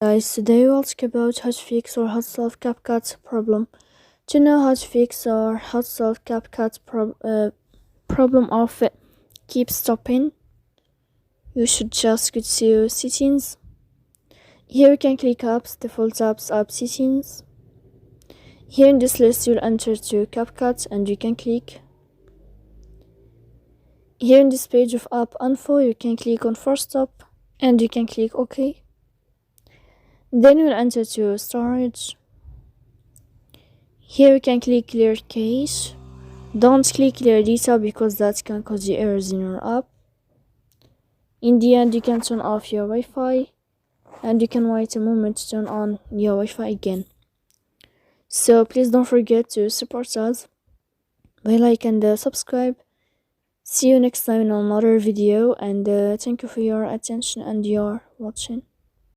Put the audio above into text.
Guys, today we'll talk about how to fix or how to solve CapCut problem. To know how to fix or how to solve CapCut problem of keep stopping, you should just go to settings. Here you can click apps, default apps, app settings. Here in this list you'll enter to CapCut and you can click. Here in this page of app info you can click on force stop and you can click OK. Then you'll enter to storage. Here you can click clear cache. Don't click clear data because that can cause you errors in your app. In the end you can turn off your Wi-Fi and you can wait a moment to turn on your Wi-Fi again. So please don't forget to support us by like and subscribe. See you next time in another video, and thank you for your attention and your watching.